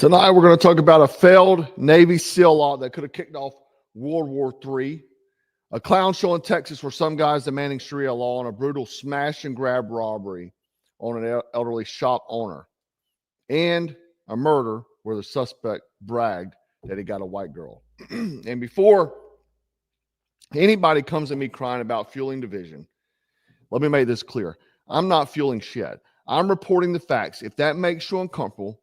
Tonight, we're going to talk about a failed Navy SEAL law that could have kicked off World War III, a clown show in Texas where some guys demanding Sharia law, and a brutal smash and grab robbery on an elderly shop owner, and a murder where the suspect bragged that he got a white girl. And before anybody comes at me crying about fueling division, let me make this clear. I'm not fueling shit. I'm reporting the facts. If that makes you uncomfortable,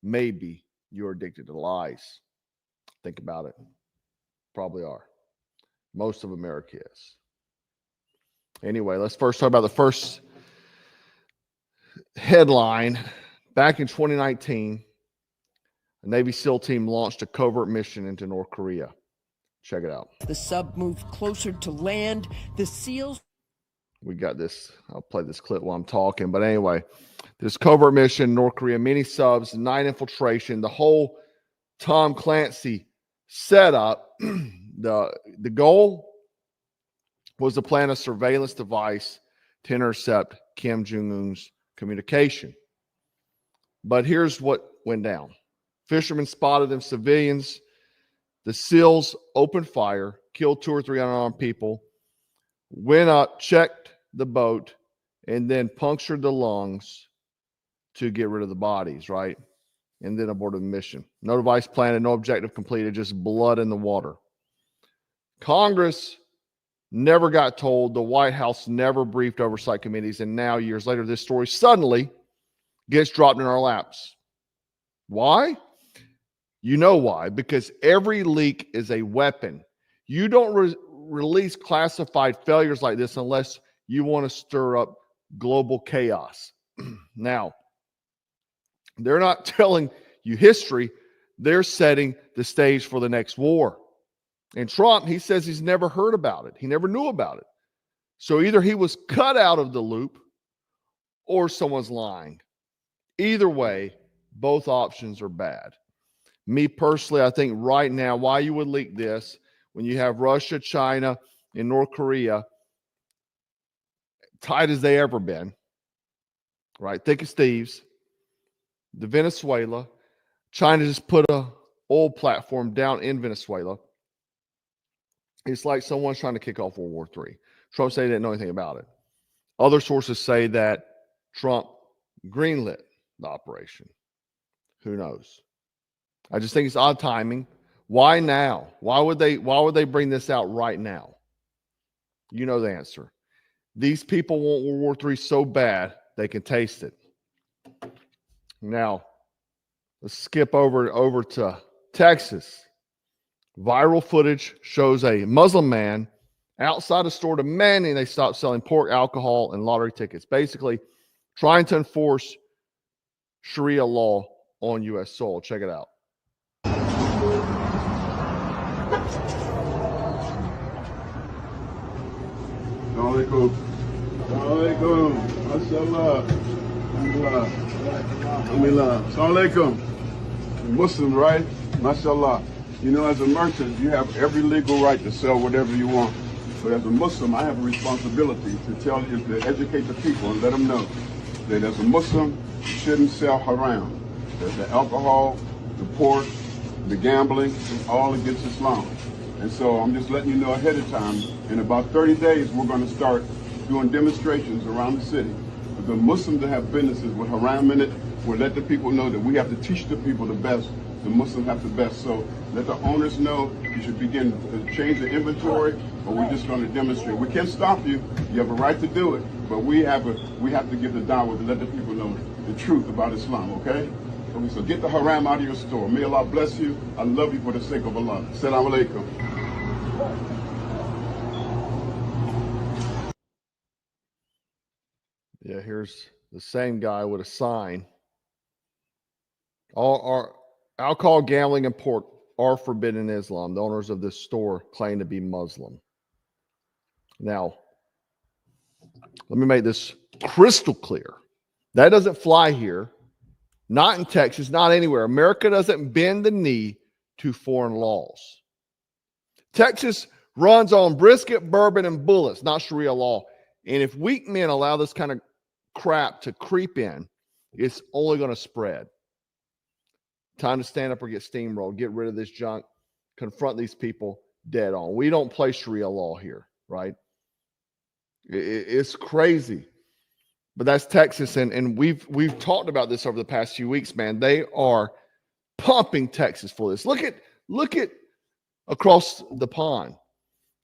maybe you're addicted to lies. Think about it. Probably are. Most of America is. Anyway, let's first talk about the first headline. Back in 2019, a Navy SEAL team launched a covert mission into North Korea. Check it out. The sub moved closer to land. The SEALs. We got this. I'll play this clip while I'm talking. But anyway, this covert mission, North Korea, many subs, night infiltration, the whole Tom Clancy setup. The goal was to plant a surveillance device to intercept Kim Jong-un's communication. But here's what went down. Fishermen spotted them, civilians. The SEALs opened fire, killed 2 or 3 unarmed people, went up, checked the boat, and then punctured the lungs to get rid of the bodies, right? And then aborted the mission. No device planted, no objective completed, just blood in the water. Congress never got told. The White House never briefed oversight committees. And now, years later, this story suddenly gets dropped in our laps. Why? You know why. Because every leak is a weapon. You don't release classified failures like this unless you want to stir up global chaos. Now, they're not telling you history. They're setting the stage for the next war. And Trump, he says he's never heard about it. He never knew about it. So either he was cut out of the loop or someone's lying. Either way, both options are bad. Me personally, I think right now, why you would leak this when you have Russia, China, and North Korea tight as they ever been, right? Thick as thieves. The Venezuela, China just put a oil platform down in Venezuela. It's like someone's trying to kick off World War III. Trump said he didn't know anything about it. Other sources say that Trump greenlit the operation. Who knows? I just think it's odd timing. Why now? Why would they bring this out right now? You know the answer. These people want World War III so bad they can taste it. Now, let's skip over to Texas. Viral footage shows a Muslim man outside a store demanding they stop selling pork, alcohol, and lottery tickets. Basically, trying to enforce Sharia law on U.S. soil. Check it out. Assalamualaikum. Assalamualaikum. Mashallah. Alhamdulillah. Assalamualaikum. Muslim, right? Mashallah. You know, as a merchant, you have every legal right to sell whatever you want. But as a Muslim, I have a responsibility to tell you, to educate the people and let them know that as a Muslim, you shouldn't sell haram. That the alcohol, the pork, the gambling is all against Islam. And so I'm just letting you know ahead of time, in about 30 days, we're going to start doing demonstrations around the city. The Muslims that have businesses with haram in it will let the people know that we have to teach the people the best. The Muslims have the best. So let the owners know you should begin to change the inventory, or we're just going to demonstrate. We can't stop you. You have a right to do it, but we have to give the da'wah to let the people know the truth about Islam, okay? So get the haram out of your store. May Allah bless you. I love you for the sake of Allah. Assalamu alaikum. Yeah, here's the same guy with a sign. All alcohol, gambling, and pork are forbidden in Islam. The owners of this store claim to be Muslim. Now, let me make this crystal clear. That doesn't fly here. Not in Texas, not anywhere. America doesn't bend the knee to foreign laws. Texas runs on brisket, bourbon, and bullets, not Sharia law. And if weak men allow this kind of crap to creep in, it's only going to spread. Time to stand up or get steamrolled. Get rid of this junk. Confront these people dead on. We don't play Sharia law here, right? It's crazy. But that's Texas, and we've talked about this over the past few weeks, man. They are pumping Texas for this. Look at across the pond.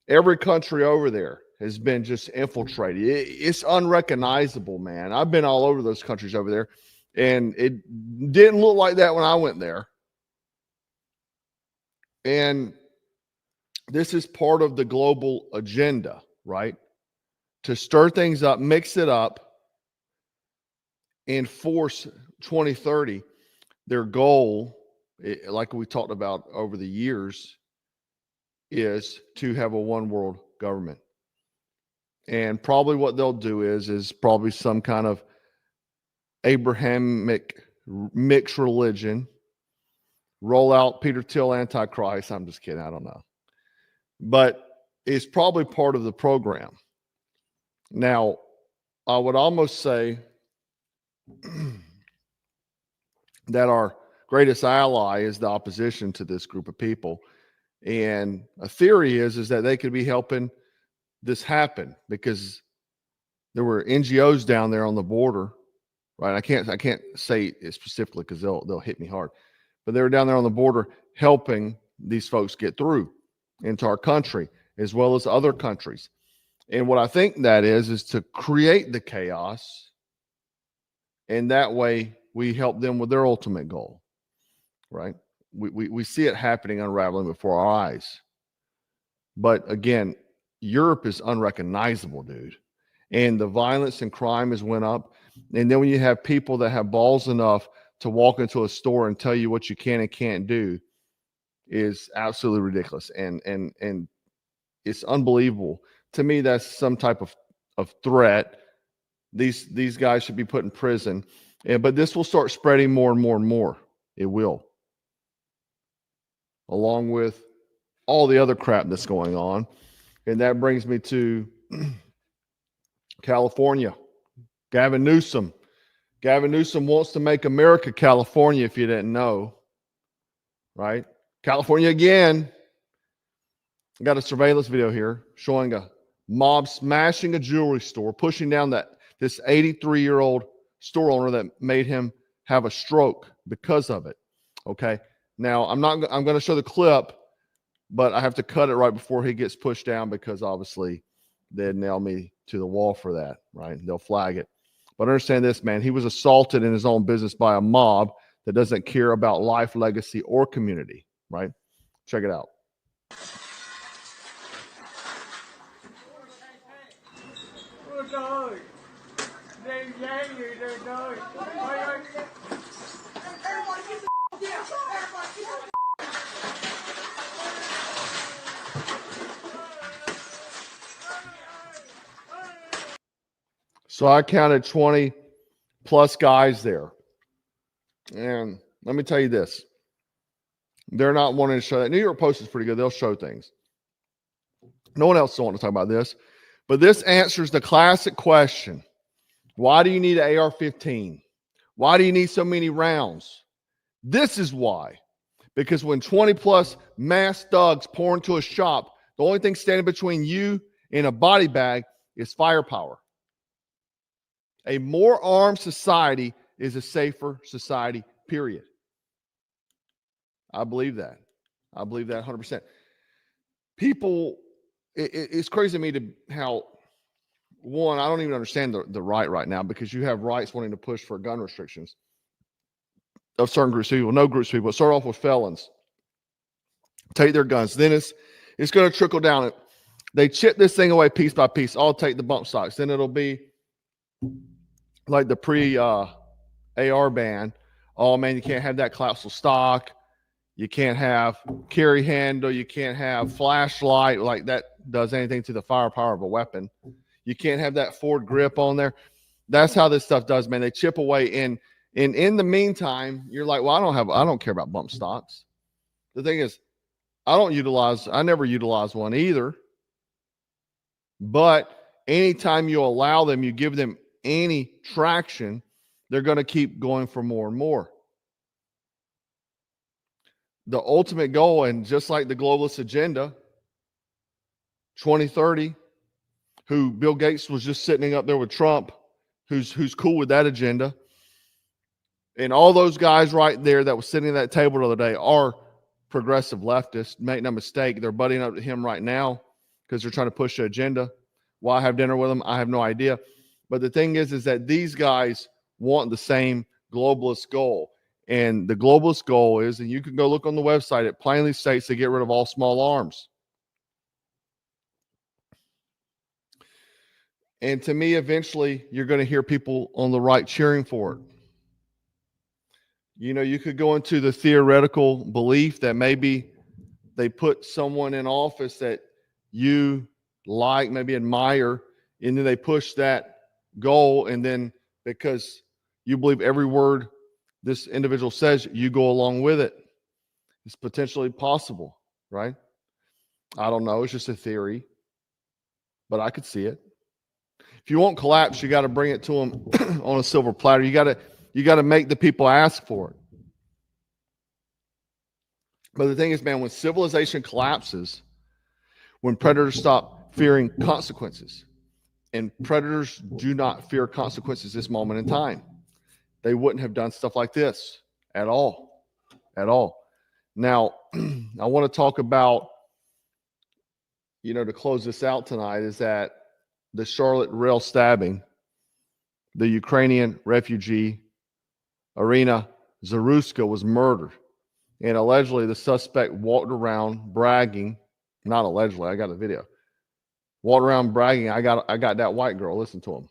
Every country over there has been just infiltrated. It's unrecognizable, man. I've been all over those countries over there, and it didn't look like that when I went there. And this is part of the global agenda, right? To stir things up, mix it up, and force 2030. Their goal, like we talked about over the years, is to have a one world government. And probably what they'll do is probably some kind of Abrahamic mixed religion, roll out Peter Thiel Antichrist. I'm just kidding. I don't know. But it's probably part of the program. Now, I would almost say that our greatest ally is the opposition to this group of people. And a theory is that they could be helping this happen because there were NGOs down there on the border, right? I can't say it specifically because they'll hit me hard, but they were down there on the border helping these folks get through into our country as well as other countries. And what I think that is to create the chaos, and that way we help them with their ultimate goal, right? We see it happening, unraveling before our eyes. But again, Europe is unrecognizable, dude. And the violence and crime has went up. And then when you have people that have balls enough to walk into a store and tell you what you can and can't do, is absolutely ridiculous. And it's unbelievable. To me, that's some type of threat. These guys should be put in prison. But this will start spreading more and more and more. It will. Along with all the other crap that's going on. And that brings me to California. Gavin Newsom. Gavin Newsom wants to make America California, if you didn't know. Right? California again. I got a surveillance video here showing a mob smashing a jewelry store, pushing down this 83-year-old store owner that made him have a stroke because of it. Okay. Now I'm going to show the clip, but I have to cut it right before he gets pushed down because obviously they'd nail me to the wall for that, right? They'll flag it. But understand this, man. He was assaulted in his own business by a mob that doesn't care about life, legacy, or community, right? Check it out. So I counted 20 plus guys there. And let me tell you this. They're not wanting to show that. New York Post is pretty good. They'll show things. No one else wants to talk about this. But this answers the classic question. Why do you need an AR-15? Why do you need so many rounds? This is why. Because when 20 plus masked thugs pour into a shop, the only thing standing between you and a body bag is firepower. A more armed society is a safer society, period. I believe that. I believe that 100%. People, it's crazy to me how, one, I don't even understand the right now because you have rights wanting to push for gun restrictions of certain groups of people, no groups of people. Start off with felons. Take their guns. Then it's going to trickle down. They chip this thing away piece by piece. I'll take the bump stocks. Then it'll be like the pre-AR ban. Oh, man, you can't have that collapsible stock. You can't have carry handle. You can't have flashlight like that does anything to the firepower of a weapon. You can't have that forward grip on there. That's how this stuff does, man. They chip away. And in the meantime, you're like, well, I don't care about bump stocks. The thing is, I never utilize one either. But anytime you allow them, you give them any traction, they're going to keep going for more and more. the ultimate goal, and just like the globalist agenda 2030, who Bill Gates was just sitting up there with Trump, who's cool with that agenda, and all those guys right there that was sitting at that table the other day are progressive leftists. Make no mistake, they're butting up to him right now because they're trying to push the agenda. Why have dinner with him? I have no idea. But the thing is that these guys want the same globalist goal. And the globalist goal is, and you can go look on the website, it plainly states to get rid of all small arms. And to me, eventually, you're going to hear people on the right cheering for it. You know, you could go into the theoretical belief that maybe they put someone in office that you like, maybe admire, and then they push that goal, and then because you believe every word this individual says, you go along with it. It's potentially possible, right? I don't know. It's just a theory, but I could see it. If you want collapse, you got to bring it to them on a silver platter. You got to make the people ask for it. But the thing is, man, when civilization collapses, when predators stop fearing consequences, and predators do not fear consequences this moment in time, they wouldn't have done stuff like this at all. At all. Now, I want to talk about, to close this out tonight, is that the Charlotte rail stabbing, the Ukrainian refugee, Irina Zaruska, was murdered. And allegedly, the suspect walked around bragging, not allegedly, I got a video, walked around bragging, I got that white girl. Listen to him.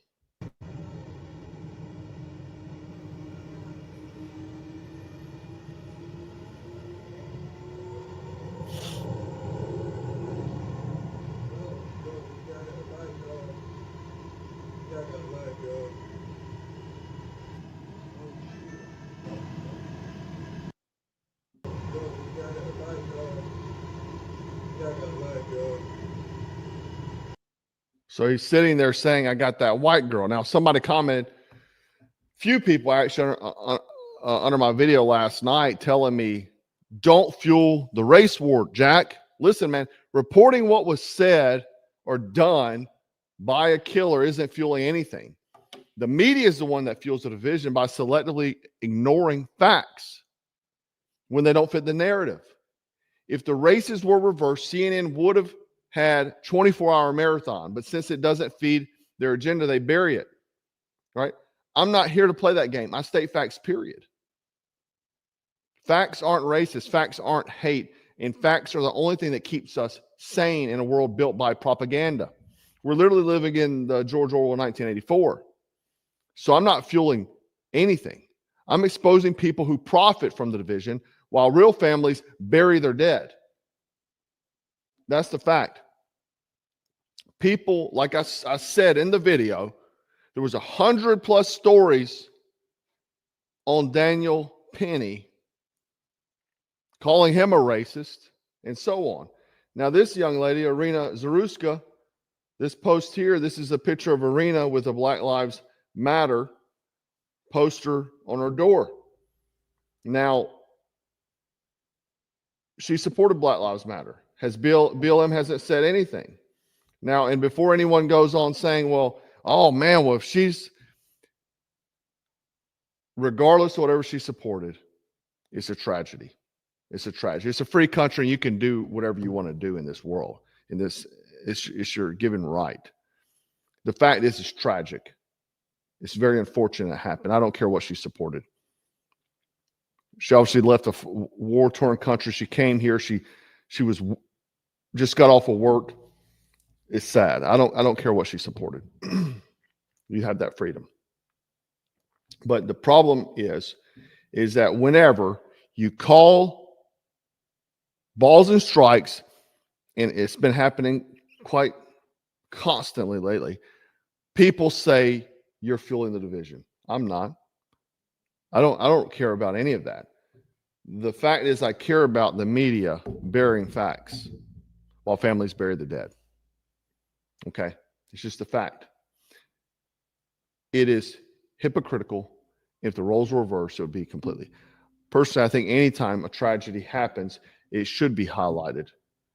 So he's sitting there saying, I got that white girl. Now, somebody commented, few people actually under my video last night telling me, don't fuel the race war, Jack. Listen, man, reporting what was said or done by a killer isn't fueling anything. The media is the one that fuels the division by selectively ignoring facts when they don't fit the narrative. If the races were reversed, CNN would have had 24-hour marathon, but since it doesn't feed their agenda, they bury it, right? I'm not here to play that game. I state facts, period. Facts aren't racist. Facts aren't hate. And facts are the only thing that keeps us sane in a world built by propaganda. We're literally living in the George Orwell 1984. So I'm not fueling anything. I'm exposing people who profit from the division while real families bury their dead. That's the fact. People, like I said in the video, there was 100+ stories on Daniel Penny calling him a racist and so on. Now, this young lady, Irina Zaruska, this post here, this is a picture of Irina with a Black Lives Matter poster on her door. Now, she supported Black Lives Matter. BLM hasn't said anything. Now, and before anyone goes on saying, well, oh man, well, if she's, regardless of whatever she supported, it's a tragedy. It's a tragedy. It's a free country, and you can do whatever you want to do in this world. In this, it's your given right. The fact is, it's tragic. It's very unfortunate it happened. I don't care what she supported. She obviously left a war-torn country. She came here. She was just got off of work. It's sad. I don't care what she supported. You have that freedom. But the problem is that whenever you call balls and strikes, and it's been happening quite constantly lately, people say you're fueling the division. I'm not. I don't care about any of that. The fact is, I care about the media burying facts while families bury the dead. Okay? It's just a fact. It is hypocritical. If the roles were reversed, it would be completely. Personally, I think anytime a tragedy happens, it should be highlighted,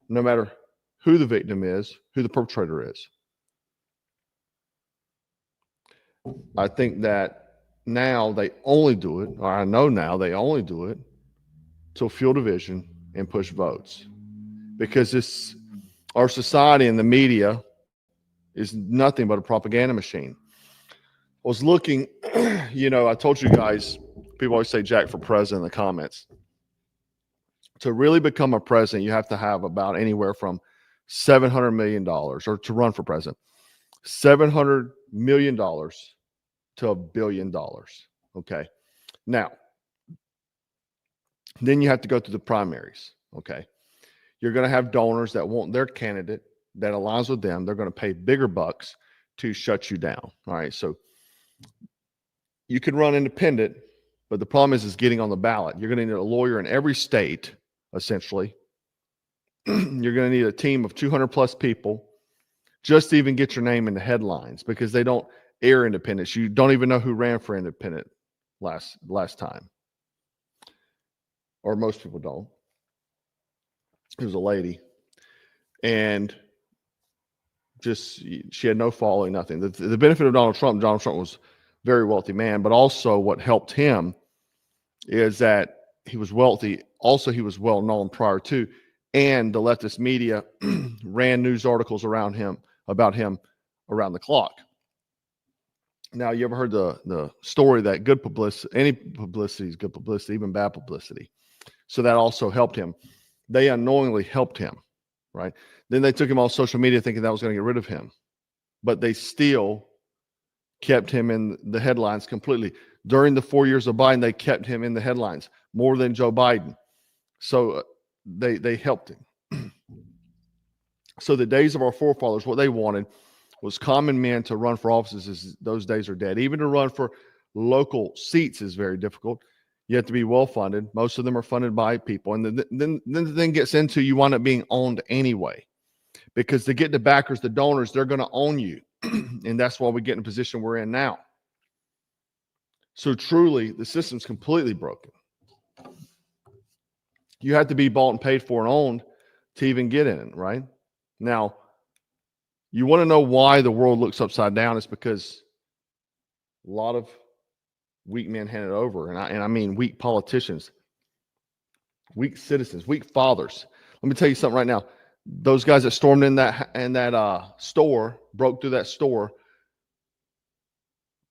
no matter who the victim is, who the perpetrator is. I think that now they only do it, or I know now they only do it to fuel division and push votes, because our society and the media is nothing but a propaganda machine. I was looking, I told you guys, people always say Jack for president in the comments. To really become a president, you have to have about anywhere from $700 million, or to run for president, $700 million to $1 billion. Okay. Now, then you have to go through the primaries. Okay. You're going to have donors that want their candidate that aligns with them. They're going to pay bigger bucks to shut you down. All right. So you can run independent, but the problem is getting on the ballot. You're going to need a lawyer in every state, essentially. You're going to need a team of 200 plus people just to even get your name in the headlines, because they don't air independents. You don't even know who ran for independent last time, or most people don't. It was a lady, and she had no following, nothing. The benefit of Donald Trump was a very wealthy man, but also what helped him is that he was wealthy. Also, he was well known prior to, and the leftist media ran news articles about him around the clock. Now, you ever heard the story that good publicity, any publicity is good publicity, even bad publicity. So that also helped him. They unknowingly helped him, right? Then they took him off social media thinking that was going to get rid of him, but they still kept him in the headlines completely. During the 4 years of Biden, they kept him in the headlines more than Joe Biden. So they helped him. So the days of our forefathers, what they wanted was common men to run for offices. Those days are dead. Even to run for local seats is very difficult. You have to be well funded. Most of them are funded by people. And then the thing gets into, you wind up being owned anyway, because to get the backers, the donors, they're going to own you. And that's why we get in a position we're in now. So truly, the system's completely broken. You have to be bought and paid for and owned to even get in it, right? Now, you want to know why the world looks upside down? It's because a lot of weak men hand it over. And I mean weak politicians, weak citizens, weak fathers. Let me tell you something right now. Those guys that stormed in that store, broke through that store,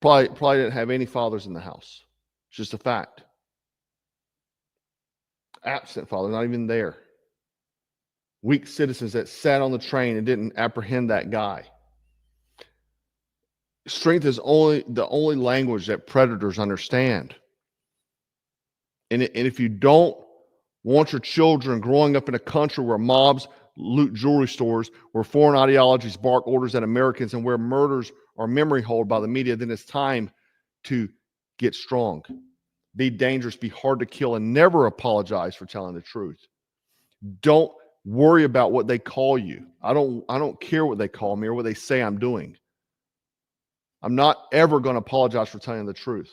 probably didn't have any fathers in the house. It's just a fact. Absent father, not even there. Weak citizens that sat on the train and didn't apprehend that guy. Strength is the only language that predators understand. And if you don't want your children growing up in a country where mobs loot jewelry stores, where foreign ideologies bark orders at Americans, and where murders are memory hold by the media, then it's time to get strong. Be dangerous, be hard to kill, and never apologize for telling the truth. Don't worry about what they call you. I don't care what they call me or what they say I'm doing. I'm not ever going to apologize for telling the truth.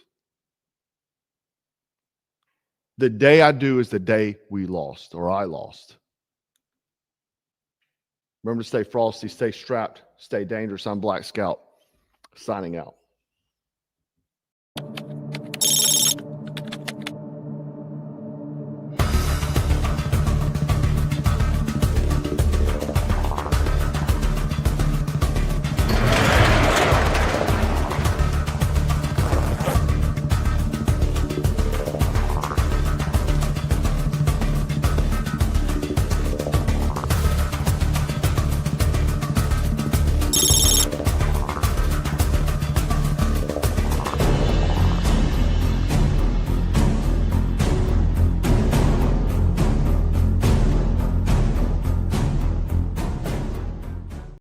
The day I do is the day we lost, or I lost. Remember to stay frosty, stay strapped, stay dangerous. I'm Black Scout, signing out.